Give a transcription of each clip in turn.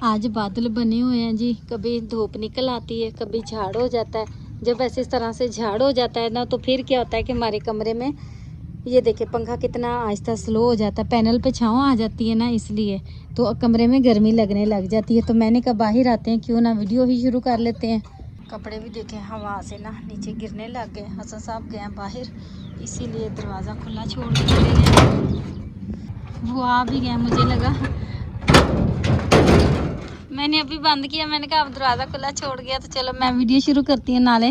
आज बादल बने हुए हैं जी, कभी धूप निकल आती है, कभी झाड़ हो जाता है। जब ऐसे इस तरह से झाड़ हो जाता है ना, तो फिर क्या होता है कि हमारे कमरे में ये देखिए पंखा कितना आहिस्ता स्लो हो जाता है, पैनल पे छाँव आ जाती है ना, इसलिए तो कमरे में गर्मी लगने लग जाती है। तो मैंने कहा बाहर आते हैं, क्यों ना वीडियो ही शुरू कर लेते हैं। कपड़े भी देखें हवा से ना नीचे गिरने लग गए। हसन साहब गए हैं बाहर, इसीलिए दरवाज़ा खुला छोड़ के चले गए। वो आ भी गए, मुझे लगा मैंने अभी बंद किया, मैंने कहा अब दरवाज़ा खुला छोड़ गया तो चलो मैं वीडियो शुरू करती हूँ। नाले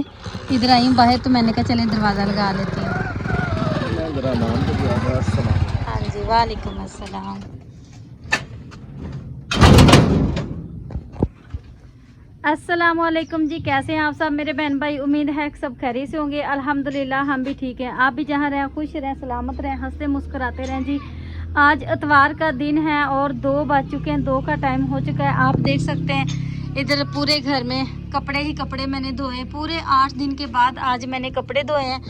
इधर आई हूँ बाहर, तो मैंने कहा चले दरवाज़ा लगा लेती हूँ। हाँ जी, वालेकुम अस्सलाम। अस्सलामुअलैकुम जी, कैसे हैं आप सब मेरे बहन भाई। उम्मीद है कि सब खैरियत से होंगे। अल्हम्दुलिल्लाह हम भी ठीक हैं। आप भी जहाँ रहें खुश रहें, सलामत रहें, हंसते मुस्कुराते रहें जी। आज इतवार का दिन है और 2 बज चुके हैं, 2 का टाइम हो चुका है। आप देख सकते हैं इधर पूरे घर में कपड़े ही कपड़े मैंने धोए। पूरे 8 दिन के बाद आज मैंने कपड़े धोए हैं।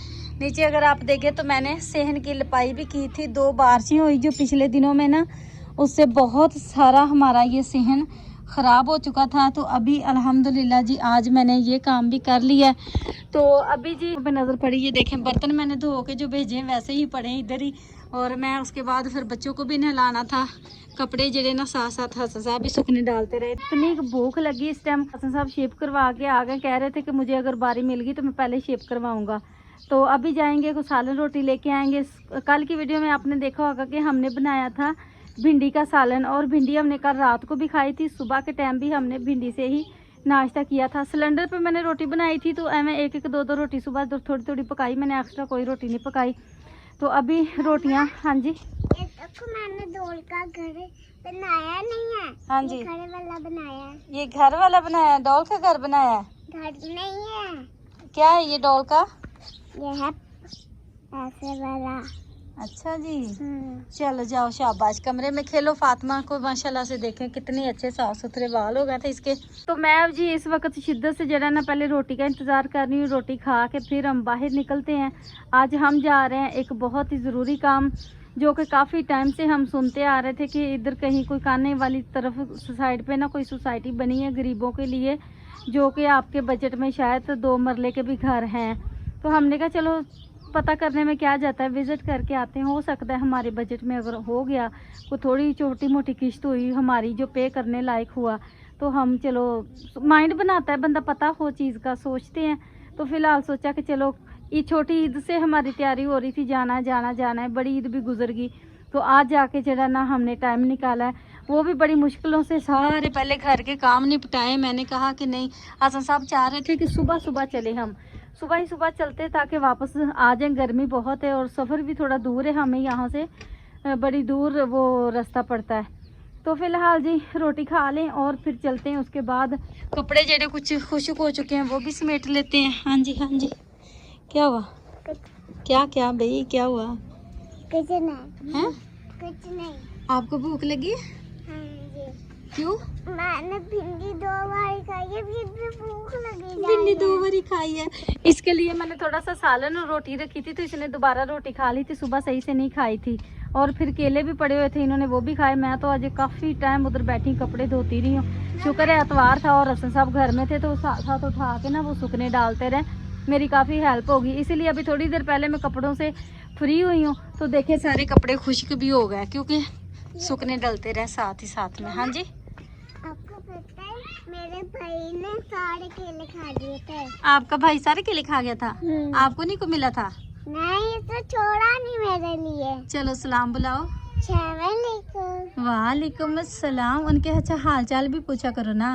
नीचे अगर आप देखें तो मैंने सहन की लिपाई भी की थी। 2 बारिशें हुई जो पिछले दिनों में ना, उससे बहुत सारा हमारा ये सहन ख़राब हो चुका था। तो अभी अल्हम्दुलिल्लाह जी आज मैंने ये काम भी कर लिया। तो अभी जी पे नज़र पड़ी, ये देखें बर्तन मैंने धो के जो भेजे हैं वैसे ही पड़े हैं इधर ही। और मैं उसके बाद फिर बच्चों को भी नहलाना था। कपड़े जड़े ना साथ साथ हसन साहब भी सुखने डालते रहे। इतनी भूख लगी इस टाइम, हसन साहब शेप करवा के आ गए। कह रहे थे कि मुझे अगर बारी मिल गई तो मैं पहले शेप करवाऊँगा। तो अभी जाएंगे कुछ सालन रोटी लेके आएंगे। कल की वीडियो में आपने देखा होगा कि हमने बनाया था भिंडी का सालन, और भिंडी हमने कल रात को भी खाई थी। सुबह के टाइम भी हमने भिंडी से ही नाश्ता किया था। सिलेंडर पे मैंने रोटी बनाई थी, तो मैं एक एक दो रोटी सुबह थोड़ी थोड़ी पकाई, मैंने एक्स्ट्रा कोई रोटी नहीं पकाई। तो अभी रोटियां, हाँ जी मैंने डोल का घर बनाया नहीं है। हाँ जी, घर वाला बनाया है। ये घर वाला बनाया है, डॉल का घर बनाया है। घर नहीं है। क्या है ये डॉल का? ये है ऐसे वाला। अच्छा जी, चलो जाओ शाबाश, कमरे में खेलो। फातिमा को माशाल्लाह से देखें कितने अच्छे साफ सुथरे बाल हो गए थे इसके। तो मैं अब जी इस वक्त शिद्दत से जरा ना पहले रोटी का इंतज़ार कर रही हूँ। रोटी खा के फिर हम बाहर निकलते हैं। आज हम जा रहे हैं एक बहुत ही ज़रूरी काम, जो कि काफ़ी टाइम से हम सुनते आ रहे थे कि इधर कहीं कोई काने वाली तरफ साइड पे ना कोई सोसाइटी बनी है गरीबों के लिए, जो कि आपके बजट में शायद 2 मरले के भी घर हैं। तो हमने कहा चलो पता करने में क्या जाता है, विज़िट करके आते हैं। हो सकता है हमारे बजट में अगर हो गया, कोई थोड़ी छोटी मोटी किश्त हुई हमारी जो पे करने लायक हुआ, तो हम चलो माइंड बनाता है बंदा, पता हो चीज़ का, सोचते हैं। तो फ़िलहाल सोचा कि चलो ये छोटी ईद से हमारी तैयारी हो रही थी, जाना है जाना जाना है। बड़ी ईद भी गुजर गई, तो आज जाके जरा ना हमने टाइम निकाला है। वो भी बड़ी मुश्किलों से सारे पहले घर के काम निपटाए। मैंने कहा कि नहीं, हसन साहब चाह रहे थे कि सुबह सुबह चले, हम सुबह ही सुबह चलते ताकि वापस आ जाएं। गर्मी बहुत है और सफ़र भी थोड़ा दूर है, हमें यहाँ से बड़ी दूर वो रास्ता पड़ता है। तो फ़िलहाल जी रोटी खा लें और फिर चलते हैं। उसके बाद कपड़े जड़े कुछ खुश्क हो चुके हैं वो भी समेट लेते हैं। हाँ जी हाँ जी, क्या हुआ? क्या क्या भाई क्या हुआ? कुछ नहीं है? कुछ नहीं। आपको भूख लगी? हाँ जी। क्यों? मैंने भिंडी 2 बार खाई है, फिर भी भूख लगी। भिंडी 2 बार खाई है। इसके लिए मैंने थोड़ा सा सालन और रोटी रखी थी, तो इसने दोबारा रोटी खा ली थी, सुबह सही से नहीं खाई थी। और फिर केले भी पड़े हुए थे, इन्होंने वो भी खाए। मैं तो आज काफ़ी टाइम उधर बैठी कपड़े धोती रही हूँ। शुक्र है एतवार था और हसन साहब घर में थे, तो साथ साथ उठा के ना वो सूखने डालते रहे, मेरी काफ़ी हेल्प होगी। इसीलिए अभी थोड़ी देर पहले मैं कपड़ों से फ्री हुई हूँ। तो देखे सारे कपड़े खुश्क भी हो गए, क्योंकि सूखने डलते रहे साथ ही साथ में। हाँ जी, आपको पता है मेरे भाई ने सारे केले खा लिए थे। आपका भाई सारे केले खा गया था? आपको नहीं को मिला था? नहीं, तो छोड़ा नहीं मेरे लिए। चलो सलाम बुलाओ। अस्सलामुअलैकुम। वालेकुम अस्सलाम। उनके अच्छा हाल चाल भी पूछा करो ना।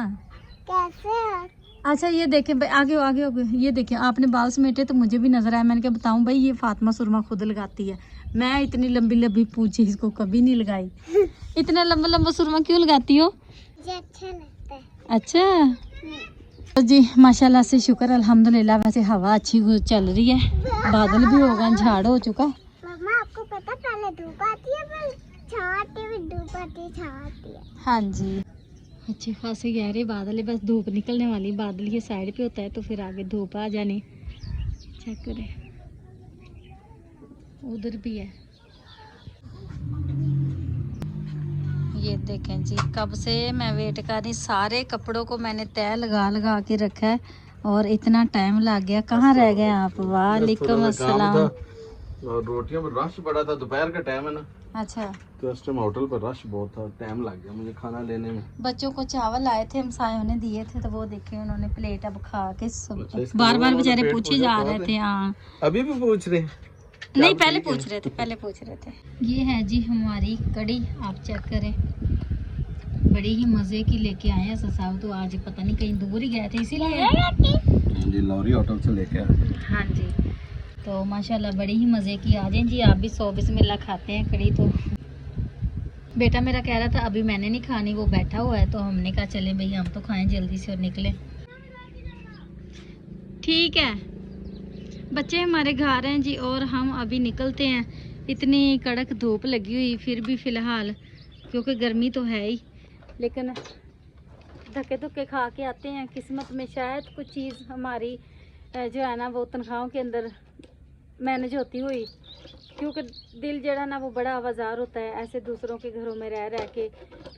कैसे हो? अच्छा ये देखें भाई, आगे आगे आगे, ये देखें आपने बाल समेटे तो मुझे भी नजर आया। मैंने क्या बताऊं भाई, ये फातिमा सुरमा खुद लगाती है। मैं इतनी लंबी लंबी पूछी इसको कभी नहीं लगाई। इतना लंबा लंबा सुरमा क्यों लगाती हो? मुझे अच्छा लगता है। अच्छा तो जी माशाल्लाह से शुक्र अल्हम्दुलिल्लाह। वैसे हवा अच्छी चल रही है, बादल भी होगा, झाड़ हो चुका। मम्मा आपको पता पहले धूप आती है, फिर छाँव आती है, फिर धूप आती है, छाँव आती है। हाँ जी, अच्छे खासे गहरे बादल है, बस धूप निकलने वाली। बादल ये साइड पे होता है तो फिर आगे धूप आ जानी। चेक करें, उधर भी है, ये देखें जी, कब से मैं वेट कर रही, सारे कपड़ों को मैंने तय लगा लगा के रखा है और इतना टाइम लग गया। कहाँ रह गए आप? वालेकुम अस्सलाम। और रोटियों पर रश बड़ा था, दोपहर का टाइम है ना, अच्छा, तो उस टाइम होटल पर रश बहुत था, टाइम लग गया मुझे खाना लेने में। बच्चों को चावल आए थे, हमसायों ने दिए थे, तो वो देखे उन्होंने प्लेट अब खा के सब अच्छा, इसका बार बार मतलब बेचारे पेट पूछे पूजा जा करा रहे दे। थे। हाँ, अभी भी पूछ रहे हैं? नहीं क्या पहले ठीक है? पूछ रहे थे, पहले पूछ रहे थे। ये है जी हमारी कड़ी, आप चेक करें, बड़ी ही मजे की लेके आए हैं साहब। तो आज पता नहीं कहीं दूर ही गए थे इसीलिए। जी लौरी होटल से लेके आए। हाँ जी, तो माशाल्लाह बड़ी ही मज़े की। आ जाए जी आप भी, 100 बिस्मिल्लाह खाते हैं कड़ी। तो बेटा मेरा कह रहा था अभी मैंने नहीं खानी, वो बैठा हुआ है, तो हमने कहा चले भाई हम तो खाएं जल्दी से और निकले। ठीक है, बच्चे हमारे घर हैं जी और हम अभी निकलते हैं। इतनी कड़क धूप लगी हुई, फिर भी फ़िलहाल क्योंकि गर्मी तो है ही, लेकिन धक्के धुक्के खा के आते हैं। किस्मत में शायद कुछ चीज़ हमारी जो है ना वो तनख्वाहों के अंदर मैनेज होती हुई, क्योंकि दिल जड़ा ना वो बड़ा आवाज़ार होता है ऐसे दूसरों के घरों में रह रह के।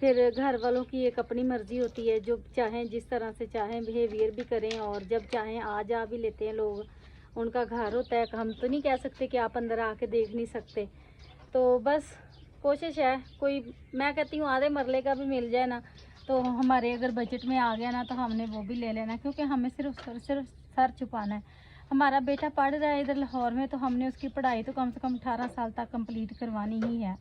फिर घर वालों की एक अपनी मर्ज़ी होती है, जो चाहें जिस तरह से चाहें बिहेवियर भी करें, और जब चाहें आ जा भी लेते हैं लोग। उनका घर होता है, हम तो नहीं कह सकते कि आप अंदर आके देख नहीं सकते। तो बस कोशिश है, कोई मैं कहती हूँ आधे मरले का भी मिल जाए ना, तो हमारे अगर बजट में आ गया ना तो हमने वो भी ले लेना, क्योंकि हमें सिर्फ सर छुपाना है। हमारा बेटा पढ़ रहा है इधर लाहौर में, तो हमने उसकी पढ़ाई तो कम से कम 18 साल तक कंप्लीट करवानी ही है।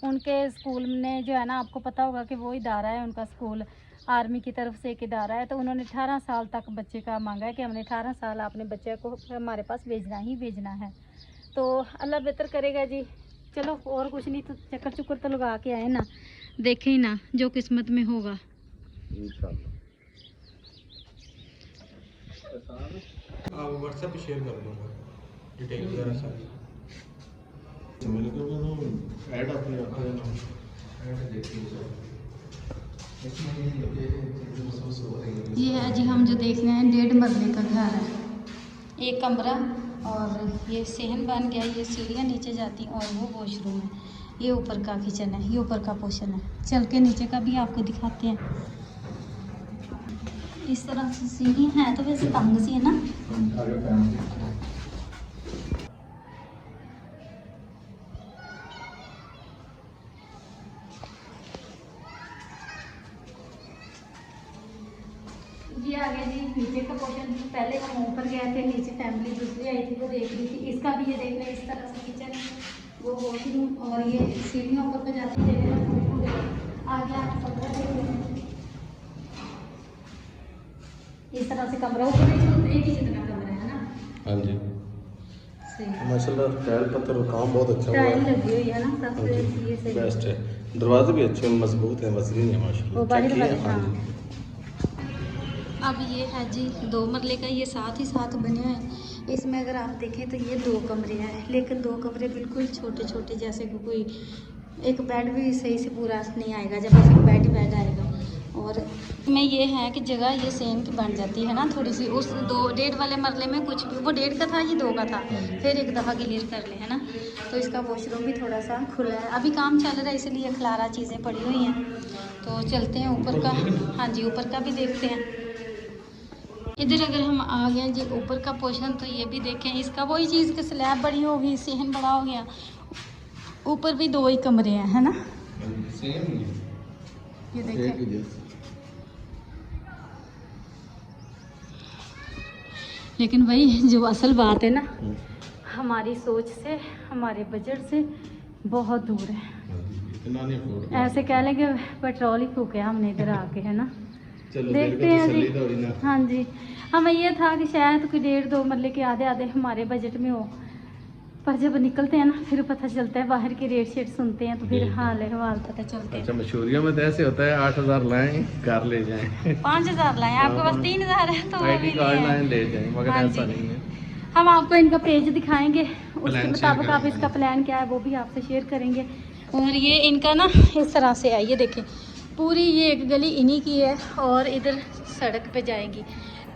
उनके स्कूल ने जो है ना, आपको पता होगा कि वो इदारा है, उनका स्कूल आर्मी की तरफ से एक इदारा है, तो उन्होंने 18 साल तक बच्चे का मांगा है कि हमने 18 साल अपने बच्चे को हमारे पास भेजना ही भेजना है। तो अल्लाह बेहतर करेगा जी। चलो और कुछ नहीं तो चक्कर चुक्कर तो लगा के आए ना, देखें ही ना जो किस्मत में होगा। आप व्हाट्सएप पे शेयर कर दूंगा डिटेल वगैरह सारी। मेरे को तो ऐड अपनी रखा है ना, ऐड देखिए। ये है जी हम जो देख रहे हैं 1.5 मरले का घर है, एक कमरा और ये सहन बन गया, ये सीढ़ियाँ नीचे जाती और वो वॉशरूम है, ये ऊपर का किचन है, ये ऊपर का पोर्शन है। चल के नीचे का भी आपको दिखाते हैं। इस तरह से सीढ़ी है, तो वैसे तंग सी है ना। ये आ गया जी नीचे का पोर्शन। पहले हम ऊपर गए थे, नीचे फैमिली दूसरी आई थी वो देख रही थी, इसका भी ये देख रहे हैं। इस तरह से किचन, वो वॉशरूम और ये सीढ़ियाँ ऊपर पे जाती है। आगे आप कमरा देख रहे हैं, इस तरह से कमरा ऊपर एक ही जितना कमरा है ना। हाँ जी सही, माशाल्लाह, टाइल पत्थर का काम बहुत अच्छा हुआ टाइल है, लगी हुई है ना, सबसे ये सही। बेस्ट है। दरवाजे भी अच्छे मजबूत हैं, मजबूत है माशाल्लाह। वो बाहर चेक किए? वाले, हाँ हाँ। जी। अब ये है जी 2 मरले का, ये साथ ही साथ बने हुए हैं। इसमें अगर आप देखें तो ये 2 कमरे हैं, लेकिन 2 कमरे बिल्कुल छोटे छोटे, जैसे कि कोई एक बेड भी सही से पूरा नहीं आएगा, जब ऐसे बेड आएगा। और में ये है कि जगह ये सेम की बन जाती है ना थोड़ी सी। उस 1.5 वाले मरले में कुछ भी, वो 1.5 का था, ये 2 का था, फिर एक दफ़ा क्लियर कर ले है ना। तो इसका वॉशरूम भी थोड़ा सा खुला है, अभी काम चल रहा है इसलिए खलारा चीज़ें पड़ी हुई हैं। तो चलते हैं ऊपर का, हाँ जी ऊपर का भी देखते हैं। इधर अगर हम आ गए जी ऊपर का पोर्शन, तो ये भी देखें, इसका वही चीज़ कि स्लैब बड़ी होगी, सहन बड़ा हो गया, ऊपर भी 2 ही कमरे हैं है ना। सेम ही ये एक देखें, ही जैसे। लेकिन वही जो असल बात है ना, हमारी सोच से, हमारे बजट से बहुत दूर है। इतना नहीं अफोर्ड। ऐसे कह लें कि पेट्रोल ही फूके हमने इधर आके है ना। चलो देखते हैं जी। तो हुई ना। हाँ जी, हमें ये था कि शायद कोई 1.5-2 मरले के आधे आधे हमारे बजट में हो, पर जब निकलते हैं ना फिर पता चलता है, बाहर के रेट शेट सुनते हैं तो फिर हाल हवाल पता चलते हैं। अच्छा, मशहूरियों में तो ऐसे होता है 8000 लाएं कार ले जाएं, 5000 लाएं, आपके पास 3000 है तो वो आईडी भी कार्ड नहीं लाएं है। ले जाएं, मगर हाँ ऐसा जी। नहीं है। हम आपको इनका पेज दिखाएंगे, उसके प्लान मुताबिक शेयर आप इसका करेंगे। प्लान क्या है वो भी आपसे शेयर करेंगे। और ये इनका ना इस तरह से है, ये देखें पूरी ये एक गली इन्हीं की है और इधर सड़क पे जाएगी।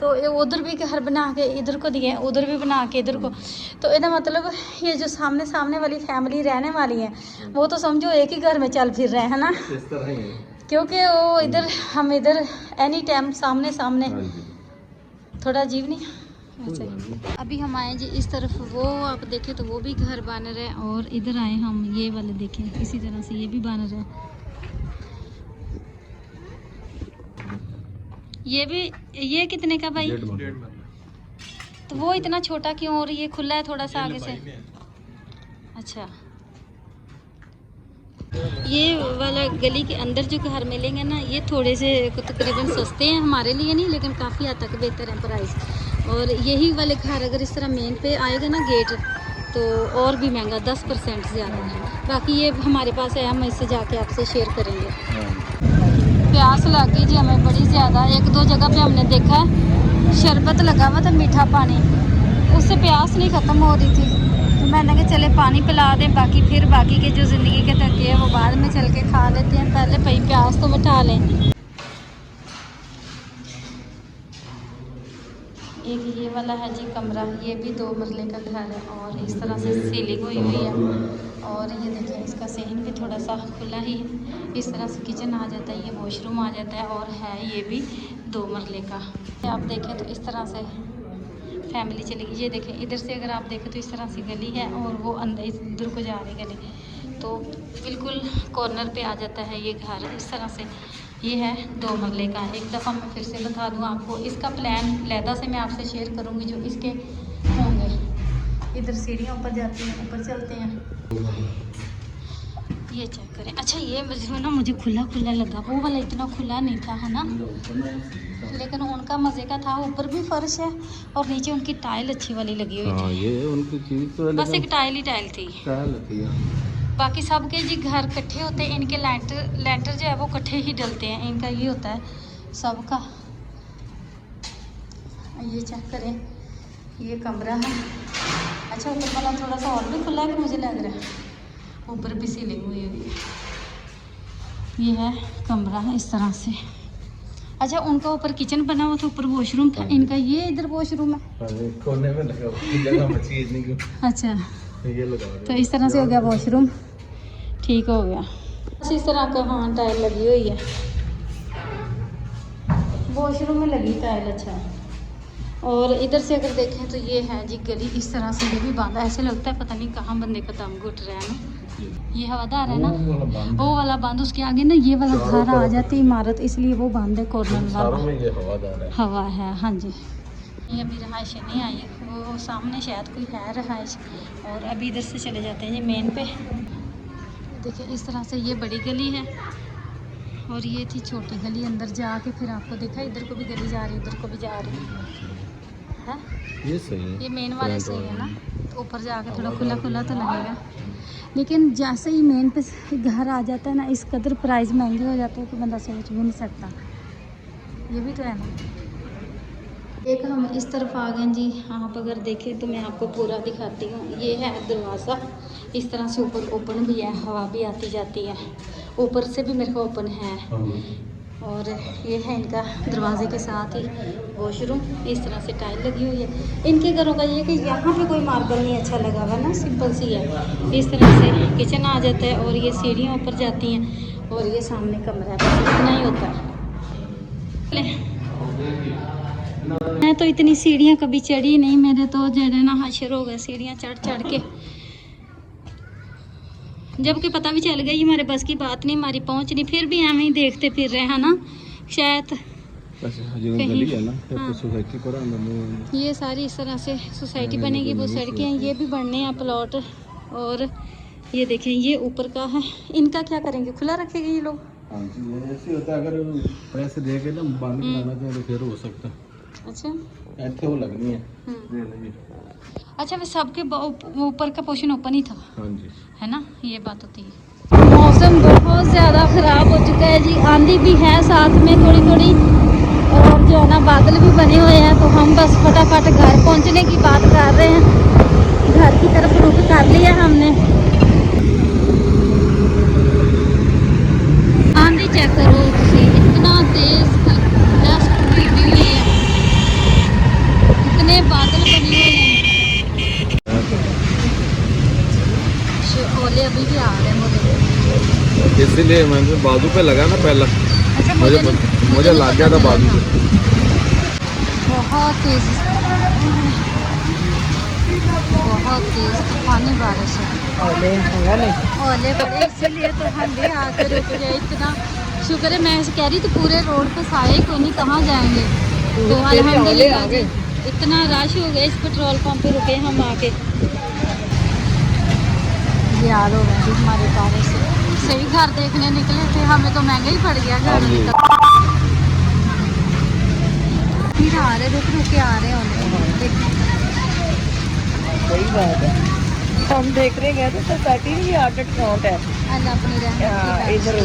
तो ये उधर भी घर बना के इधर को दिए, उधर भी बना के इधर को। तो इसका मतलब ये जो सामने सामने वाली फैमिली रहने वाली है वो तो समझो एक ही घर में चल फिर रहे हैं ना, इस तरह ही है। क्योंकि वो इधर हम इधर एनी टाइम सामने सामने, थोड़ा अजीब नहीं ऐसे। अभी हम आए जी इस तरफ, वो आप देखें तो वो भी घर बन रहे हैं, और इधर आए हम ये वाले देखें इसी तरह से ये भी बन रहे हैं। ये भी, ये कितने का भाई? 1.5 तो वो इतना छोटा क्यों, और ये खुला है थोड़ा सा आगे से? अच्छा, ये वाला गली के अंदर जो घर मिलेंगे ना, ये थोड़े से तकरीबन सस्ते हैं, हमारे लिए नहीं लेकिन काफ़ी हद तक बेहतर है प्राइस। और यही वाले घर अगर इस तरह मेन पे आएगा ना गेट, तो और भी महंगा 10% ज़्यादा है। बाकी ये हमारे पास है, हम इससे जाके आपसे शेयर करेंगे। प्यास लग गई जी हमें बड़ी ज़्यादा। 1-2 जगह पे हमने देखा शरबत लगा हुआ था, मीठा पानी, उससे प्यास नहीं ख़त्म हो रही थी। तो मैंने कहा चले पानी पिला दें, बाकी फिर बाकी के जो ज़िंदगी के धक्के हैं वो बाद में चल के खा लेते हैं, पहले भाई प्यास तो मिटा लें। एक ये वाला है जी कमरा, ये भी 2 मंजिले का घर है, और इस तरह से सीलिंग हुई हुई है। और ये देखिए इसका सीन भी थोड़ा सा खुला ही है, इस तरह से किचन आ जाता है, ये वॉशरूम आ जाता है, और है ये भी 2 मंजिले का। आप देखें तो इस तरह से फैमिली चलेगी। ये देखें इधर से अगर आप देखें तो इस तरह से गली है, और वो अंदर इधर को जा रही गली, तो बिल्कुल कॉर्नर पे आ जाता है ये घर इस तरह से। ये है 2 मंजिले का। एक दफ़ा मैं फिर से बता दूं आपको, इसका प्लान लहदा से मैं आपसे शेयर करूंगी जो इसके होंगे। इधर सीढ़ियाँ ऊपर जाती हैं, ऊपर चलते हैं, ये चेक करें। अच्छा ये जो ना मुझे खुला खुला लगा, वो वाला इतना खुला नहीं था है ना, लेकिन उनका मज़े का था। ऊपर भी फर्श है और नीचे उनकी टाइल अच्छी वाली लगी हुई थी। ये उनकी चीज़ तो बस एक टाइल ही टाइल थी, बाकी सबके जी घर इकट्ठे होते हैं, इनके लेंटर जो है वो इकट्ठे ही डलते हैं, इनका ये होता है सबका। ये चेक करें, ये कमरा है। अच्छा ऊपर वाला थोड़ा सा और भी खुला है कि मुझे लग रहा है, ऊपर भी सीलिंग हुई हुई है। ये है कमरा है इस तरह से। अच्छा उनका ऊपर किचन बना हुआ था, ऊपर वॉशरूम था, इनका ये इधर वॉशरूम है कोने में लगा हुआ, जगह बची है इतनी क्यों? अच्छा ये लगा तो इस तरह से हो गया वॉशरूम, ठीक हो गया। इस तरह का हाँ टाइल लगी हुई है, वॉशरूम में लगी टाइल। अच्छा और इधर से अगर देखें तो ये है जी गली इस तरह से, ये भी बांधा, ऐसे लगता है पता नहीं कहाँ बंदे का दम घुट रहा है ना। ये हवादार है ना, वो वाला बंद, उसके आगे ना ये वाला घर आ जाती इमारत, इसलिए वो बंद है कॉर्नर वाला, हवा है। हाँ जी, ये अभी रहाइश नहीं आई, वो सामने शायद कोई है रहाइश। और अभी इधर से चले जाते हैं जी मेन पे। देखिए इस तरह से ये बड़ी गली है, और ये थी छोटी गली। अंदर जाके फिर आपको देखा इधर को भी गली जा रही, इधर को भी जा रही है। ये सही है, ये मेन वाले सही है ना, तो ऊपर जाके थोड़ा खुला खुला तो लगेगा, लेकिन जैसे ही मेन पे घर आ जाता है ना, इस कदर प्राइस महंगे हो जाते हैं कि बंदा सोच भी नहीं सकता। ये भी तो है ना। एक हम इस तरफ आ गए जी, आप अगर देखें तो मैं आपको पूरा दिखाती हूँ। ये है दरवाज़ा, इस तरह से ऊपर ओपन भी है, हवा भी आती जाती है, ऊपर से भी मेरे को ओपन है। और ये है इनका दरवाजे के साथ ही वॉशरूम, इस तरह से टाइल लगी हुई है। इनके घरों का ये कि यहाँ पे कोई मार्बल नहीं अच्छा लगा हुआ ना, सिंपल सी है। इस तरह से किचन आ जाता है, और ये सीढ़ियाँ ऊपर जाती हैं, और ये सामने कमरा है, बस इतना ही होता है। मैं तो इतनी सीढ़ियाँ कभी चढ़ी नहीं, मेरे तो जो है ना हशर हो गए सीढ़ियाँ चढ़ चढ़ के, जबकि पता भी चल गया ये हमारे बस की बात नहीं, हमारी पहुँच नहीं, फिर भी हम ही देखते फिर रहे हैं ना, शायद गली है ना, हाँ। सोसाइटी पर ये सारी इस तरह से सोसाइटी बनेगी, वो सड़कें हैं, ये भी बनने हैं प्लॉट। और ये देखें ये ऊपर का है, इनका क्या करेंगे, खुला रखेंगे ये लोग? हाँ जी, ऐसे होता है, अगर पैसे दे के ना बंद कराना चाहिए तो फिर हो सकता है। अच्छा ऐसे वो लगनी है। अच्छा वे सबके ऊपर का पोर्शन ओपन ही था। हाँ जी, है ना, ये बात होती है। मौसम बहुत ज़्यादा ख़राब हो चुका है जी, आंधी भी है साथ में थोड़ी थोड़ी, और जो है ना बादल भी बने हुए हैं। तो हम बस फटाफट घर पहुंचने की बात कर रहे हैं, घर की तरफ रुख कर लिया हमने। आंधी चेक करो, इतना तेज डस्ट हुई हुई है, बाजू पे लगा ना पहला, अच्छा मुझे नहीं लग गया था बाजू पे। बहुत तेज तूफानी बारिश है, ओले पड़े, इसीलिए तो हम भी आकर रुक गए। इतना शुक्र है, मैं कह रही थी पूरे रोड पे साए कोई नहीं, कहाँ जाएंगे। तो अल्हम्दुलिल्लाह जी इतना रश हो गया, इस पेट्रोल पंप पे रुके हम आके। ये हाल हो गया जी हमारे बारिश से। सही घर देखने निकले थे, हमें तो महंगा ही पड़ गया घर निकल। फिर आ रहे, रुक रुक के आ रहे हैं। सही बात है, हम देख रहे गए तो सोसाइटी भी 8-8 काउंट है। अल्लाह अपनी रहमत इधर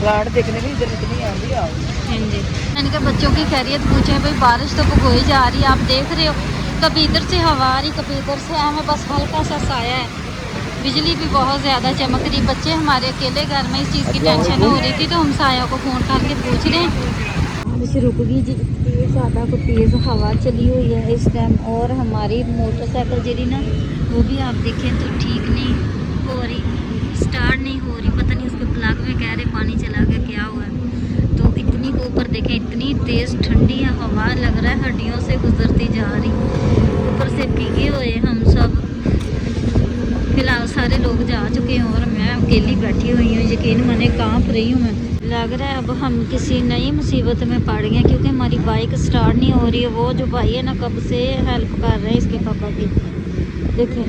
प्लाट देखने भी इधर इतनी आंधी आ गई। हाँ जी, मैंने कहा बच्चों की खैरियत पूछे, भाई बारिश तो भगोई जा रही है, आप देख रहे हो, कभी इधर से हवा आ रही, कभी इधर से, हमें बस हल्का सा साया है। बिजली भी बहुत ज़्यादा चमक रही, बच्चे हमारे अकेले घर में इस चीज़ की टेंशन हो रही थी, तो हम साया को फ़ोन करके पूछ रहे हैं। बारिश रुक गई जी, इतनी ज़्यादा को तेज़ हवा चली हुई है इस टाइम, और हमारी मोटरसाइकिल जरी ना वो भी आप देखें तो ठीक नहीं हो रही, स्टार्ट नहीं हो रही, पता नहीं उसके प्लग में कह रहे पानी चला गया, क्या हुआ है। तो इतनी ऊपर देखें, इतनी तेज़ ठंडी है हवा, लग रहा है हड्डियों से गुजरती जा रही, ऊपर से भीगे हुए हम सब। फिलहाल सारे लोग जा चुके हैं और मैं अकेली बैठी हुई हूँ, यकीन माने कांप रही हूँ मैं। लग रहा है अब हम किसी नई मुसीबत में पड़ गए, क्योंकि हमारी बाइक स्टार्ट नहीं हो रही है। वो जो भाई है ना, कब से हेल्प कर रहे हैं इसके पापा की, देखें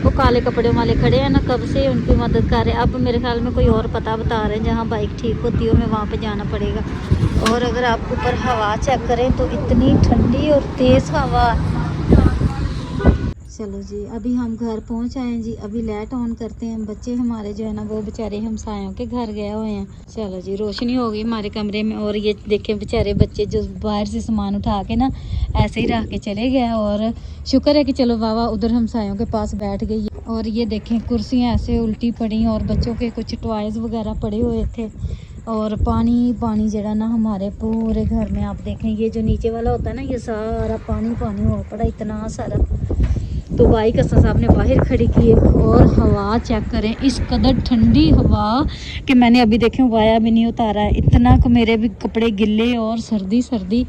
वो काले कपड़े वाले खड़े हैं ना, कब से उनकी मदद कर रहे हैं। अब मेरे ख्याल में कोई और पता बता रहे हैं जहाँ बाइक ठीक होती है, हमें वहाँ पे जाना पड़ेगा। और अगर आप ऊपर हवा चेक करें तो इतनी ठंडी और तेज़ हवा। चलो जी, अभी हम घर पहुंच आए हैं जी, अभी लाइट ऑन करते हैं। बच्चे हमारे जो है ना वो बेचारे हमसायों के घर गए हुए हैं। चलो जी, रोशनी हो गई हमारे कमरे में, और ये देखें बेचारे बच्चे जो बाहर से सामान उठा के ना ऐसे ही रख के चले गए, और शुक्र है कि चलो वावा उधर हमसायों के पास बैठ गई। और ये देखें कुर्सियाँ ऐसे उल्टी पड़ी, और बच्चों के कुछ टॉयज़ वगैरह पड़े हुए थे, और पानी जड़ा ना हमारे पूरे घर में। आप देखें ये जो नीचे वाला होता है ना, ये सारा पानी हो पड़ा, इतना सारा। तो बाइक असद साहब ने बाहर खड़ी की है, और हवा चेक करें, इस कदर ठंडी हवा कि मैंने अभी देखें वाया भी नहीं उतारा है, इतना कि मेरे भी कपड़े गिले और सर्दी।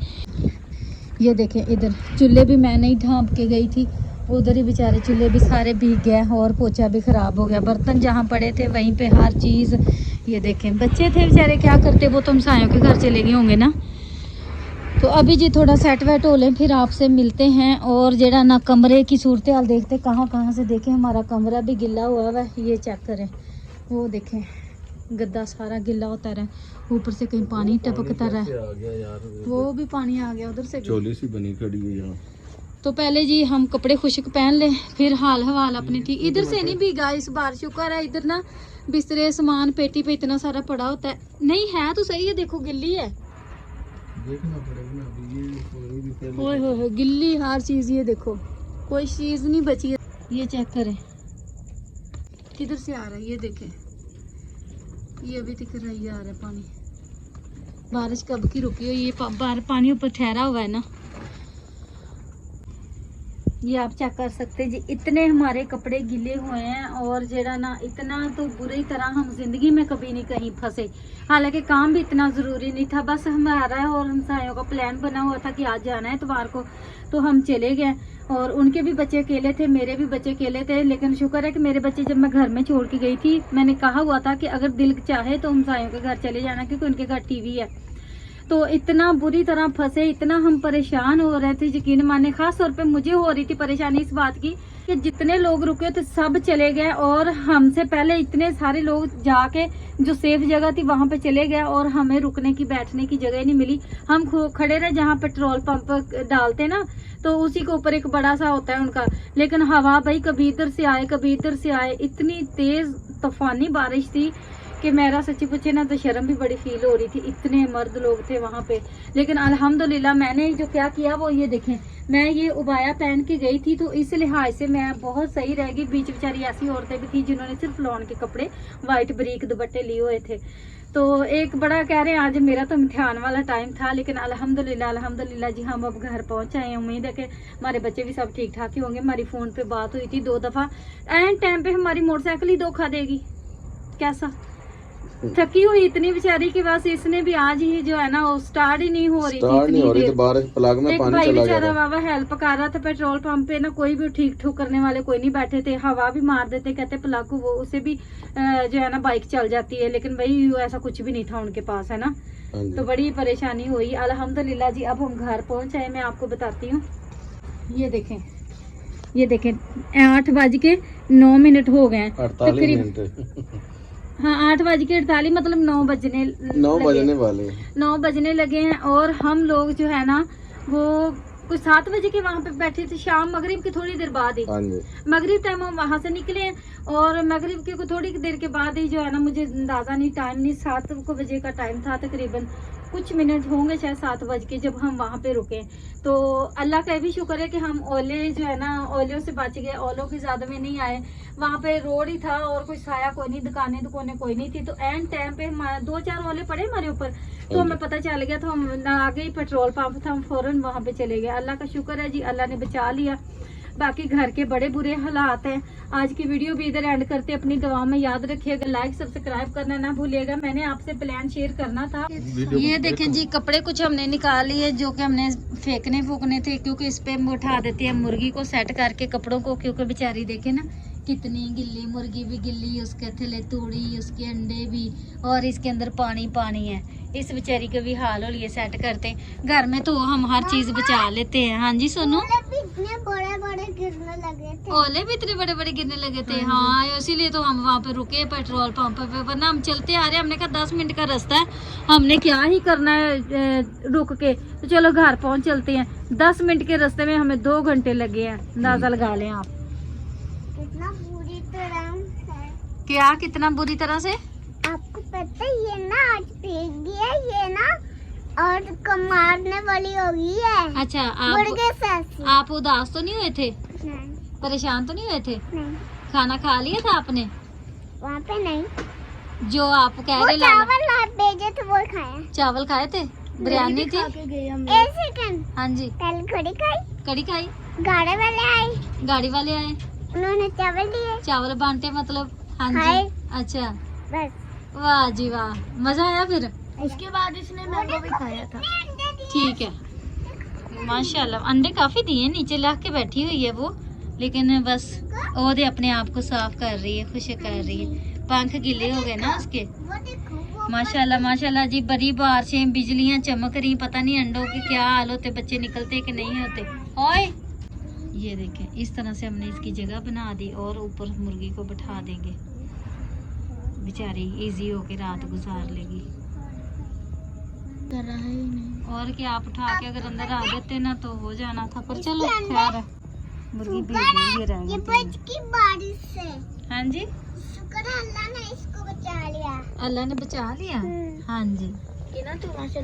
ये देखें इधर चूल्हे भी मैं नहीं ढांप के गई थी, उधर ही बेचारे चूल्हे भी सारे भीग गए, और पोछा भी ख़राब हो गया, बर्तन जहाँ पड़े थे वहीं पे हर चीज़। ये देखें बच्चे थे बेचारे, क्या करते, वो तो हमसायों के घर चले गए होंगे ना। तो अभी जी थोड़ा सेट वेट हो लें, फिर आपसे मिलते हैं। और जरा ना कमरे की सूरत हाल देखते, कहाँ से देखें, हमारा कमरा भी गिला हुआ है, ये चेक करें, वो देखें गद्दा सारा गिला होता रहा, ऊपर से कहीं पानी टपकता रहा, वो भी पानी आ गया उधर से, चोली सी बनी खड़ी है यहाँ। तो पहले जी हम कपड़े खुश्क पहन लें, फिर हाल हवाल अपनी ठीक। इधर से नहीं भीगा इस बार, शुक्र है। इधर ना बिस्तरे सामान पेटी पे इतना सारा पड़ा होता है, नहीं है तो सही है, देखो गिल्ली है, देखना पड़ेगा ना अभी, ये ओए गिल्ली हर चीज़। ये देखो कोई चीज़ नहीं बची है, ये चेक करें किधर से आ रहा है, ये देखें, ये अभी दिख रहा है, ये आ रहा है पानी। बारिश कब की रुकी हुई, ये बाहर पानी ऊपर ठहरा हुआ है ना, ये आप चेक कर सकते हैं जी। इतने हमारे कपड़े गिले हुए हैं, और जरा ना इतना तो बुरी तरह हम जिंदगी में कभी नहीं कहीं फंसे। हालांकि काम भी इतना ज़रूरी नहीं था, बस हमारा और हमसायों का प्लान बना हुआ था कि आज जाना है इतवार को, तो हम चले गए। और उनके भी बच्चे अकेले थे, मेरे भी बच्चे अकेले थे, लेकिन शुक्र है कि मेरे बच्चे जब मैं घर में छोड़ के गई थी, मैंने कहा हुआ था कि अगर दिल चाहे तो हमसायों के घर चले जाना, क्योंकि उनके घर टीवी है। तो इतना बुरी तरह फंसे, इतना हम परेशान हो रहे थे, यकीन माने। खास तौर पे मुझे हो रही थी परेशानी इस बात की कि जितने लोग रुके थे सब चले गए, और हमसे पहले इतने सारे लोग जाके जो सेफ जगह थी वहां पे चले गए, और हमें रुकने की बैठने की जगह नहीं मिली। हम खड़े रहे जहाँ पेट्रोल पंप डालते ना, तो उसी के ऊपर एक बड़ा सा होता है उनका, लेकिन हवा भाई कभी इधर से आए कभी इधर से आए, इतनी तेज तूफानी बारिश थी कि मेरा सच्ची पूछे ना तो शर्म भी बड़ी फील हो रही थी, इतने मर्द लोग थे वहाँ पे। लेकिन अल्हम्दुलिल्लाह मैंने जो क्या किया वो ये देखें, मैं ये उबाया पहन के गई थी, तो इस लिहाज से मैं बहुत सही रह गई। बीच बेचारी ऐसी औरतें भी थी जिन्होंने सिर्फ लॉन के कपड़े वाइट बरीक दुपट्टे लिए हुए थे। तो एक बड़ा कह रहे हैं आज मेरा तो इम्तिहान वाला टाइम था, लेकिन अल्हम्दुलिल्लाह जी हम अब घर पहुंच आए हैं। उम्मीद है कि हमारे बच्चे भी सब ठीक ठाक ही होंगे। हमारी फ़ोन पे बात हुई थी 2 दफ़ा, एंड टाइम पे हमारी मोटरसाइकिल ही धोखा देगी। कैसा थकी हुई इतनी बेचारी कि बस इसने भी आज ही जो है ना वो स्टार्ट ही नहीं हो रही थी स्टार्ट नहीं हो रही इतनी थी, बारिश प्लग में एक पानी भाई चला गया बेचारा था। बाबा हेल्प कर रहा था पेट्रोल पंप पे ना, कोई भी ठीक ठुक करने वाले कोई नहीं बैठे थे, हवा भी मार देते, कहते प्लग को वो उसे भी जो है ना बाइक चल जाती है, लेकिन भाई ऐसा कुछ भी नहीं था उनके पास, है ना। हाँ जी। तो बड़ी परेशानी हुई। अल्हम्दुलिल्लाह जी अब हम घर पहुंच आए। मैं आपको बताती हूँ, ये देखें 8:09 हो गए हैं 48 मिनट हाँ 8:48 मतलब 9 बजने 9 बजने वाले। 9 बजने लगे हैं। और हम लोग जो है ना वो कुछ 7 बजे के वहाँ पे बैठे थे, शाम मगरिब की थोड़ी देर बाद ही, हाँ जी। मगरिब टाइम हम वहाँ से निकले हैं। और मगरिब के थोड़ी देर के बाद ही जो है ना, मुझे अंदाजा नहीं, टाइम नहीं, 7 बजे का टाइम था तकरीबन, कुछ मिनट होंगे शायद 7 बज के जब हम वहाँ पे रुके। तो अल्लाह का भी शुक्र है कि हम ओले जो है ना ओलों से बच गए, ओलों की ज्यादा में नहीं आए। वहाँ पे रोड ही था और कोई साया कोई नहीं, दुकानें कोई नहीं थी। तो एंड टाइम पे 2-4 ओले पड़े हमारे ऊपर, तो हमें पता चल गया, तो हम आगे ही पेट्रोल पंप था, हम फौरन वहाँ पे चले गए। अल्लाह का शुक्र है जी, अल्लाह ने बचा लिया। बाकी घर के बड़े बुरे हालात हैं। आज की वीडियो भी इधर एंड करते, अपनी दुआ में याद रखिएगा, लाइक सब्सक्राइब करना ना भूलिएगा। मैंने आपसे प्लान शेयर करना था। ये देखें जी, कपड़े कुछ हमने निकाल लिए जो कि हमने फेंकने फूकने थे, क्योंकि इस पे हम उठा देते हैं मुर्गी को सेट करके कपड़ों को, क्योंकि बेचारी देखे ना कितनी गिल्ली, मुर्गी भी गिल्ली, उसके थले तूड़ी, उसके अंडे भी, और इसके अंदर पानी है। इस बेचारी के भी हाल हो लिए सेट करते। घर में तो हम हर चीज बचा लेते हैं। हाँ जी सोनू, ओले भी इतने बड़े गिरने लगे थे। ओले भी इतने बड़े गिरने लगे थे। हाँ इसीलिए तो हम वहाँ पे रुके पेट्रोल पंप पे, वरना हम चलते आ रहे हैं। हमने कहा 10 मिनट का रास्ता है, हमने क्या ही करना है रुक के, तो चलो घर पहुँच चलते हैं। 10 मिनट के रास्ते में हमें 2 घंटे लगे हैं, अंदाजा लगा लें आप। कितना बुरी तरह है। क्या कितना बुरी तरह से? आपको पता है ये ना आज भीग गया ये ना, और मारने वाली हो गई है। अच्छा मुर्गे से आप उदास तो नहीं हुए थे? नहीं, परेशान तो नहीं हुए थे? नहीं, खाना खा लिया था आपने वहाँ पे नहीं। जो आप कह वो रहे चावल भेजे थे वो खाया। चावल खाए थे, बिरयानी थी? एक सेकंड, हाँ जी। पहले कड़ी खाई, गाड़ी वाले आए, गाड़ी वाले आए, उन्होंने चावल दिए, चावल बांटे मतलब? हाँ खाए। जी। अच्छा, बस। वाह जी वाह, मजा आया फिर? उसके बाद इसने मैंगो भी खाया था। ठीक है, माशाल्लाह अंडे काफी दिए, नीचे ला के बैठी हुई है वो, लेकिन बस वो दे अपने आप को साफ कर रही है, खुश कर रही है। पंख गीले हो गए ना उसके। माशाल्लाह माशाल्लाह जी, बड़ी बारिशें, बिजलियां चमक रही, पता नहीं अंडों के क्या हाल होते, बच्चे निकलते कि नहीं होते। ओए ये देखें, इस तरह से हमने इसकी जगह बना दी और ऊपर मुर्गी को बैठा देंगे, बेचारी इजी होके रात गुजार लेगी। कर रहा है नहीं। और क्या, आप उठा के अगर अंदर आ देते ना तो हो जाना था, पर चलो खैर है, मुर्गी भी ये रह ये गई। बच की बारिश से। हाँ जी, शुक्र है अल्लाह ने इसको बचा लिया। अल्लाह ने बचा लिया। हाँ जी। ये ना तो माशाल्लाह